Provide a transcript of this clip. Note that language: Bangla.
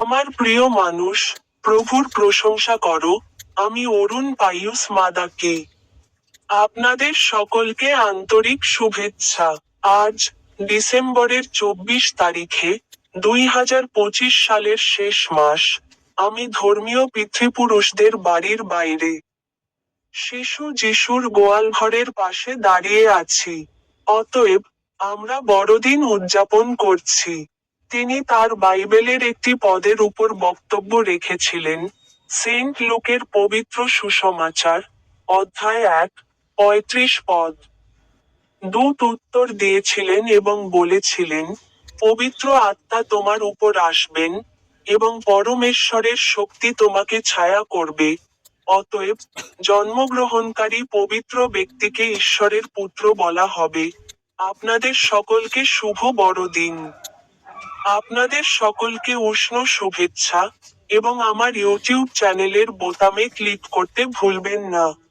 আমার প্রিয় মানুষ, প্রভুর প্রশংসা করো। আমি অরুণ পাইউস মাদাকে আপনাদের সকলকে আন্তরিক শুভেচ্ছা। আজ ডিসেম্বরের 24 তারিখে 2025 সালের শেষ মাস। আমি ধর্মীয় পিতৃপুরুষদের বাড়ির বাইরে শিশু যিশুর গোয়ালঘরের পাশে দাঁড়িয়ে আছি। অতএব, আমরা বড়দিন উদযাপন করছি। তিনি তার বাইবেলের একটি পদের উপর বক্তব্য রেখেছিলেন, সেন্ট লুকের পবিত্র সুসমাচার, অধ্যায় 1, 35 পদ। দূত উত্তর দিয়েছিলেন এবং বলেছিলেন, পবিত্র আত্মা তোমার উপর আসবেন, এবং পরমেশ্বরের শক্তি তোমাকে ছায়া করবে। অতএব, জন্মগ্রহণকারী পবিত্র ব্যক্তিকে ঈশ্বরের পুত্র বলা হবে। আপনাদের সকলকে শুভ বড়দিন। আপনাদের সকলকে উষ্ণ শুভেচ্ছা, এবং আমার ইউটিউব চ্যানেলের বোতামে ক্লিক করতে ভুলবেন না।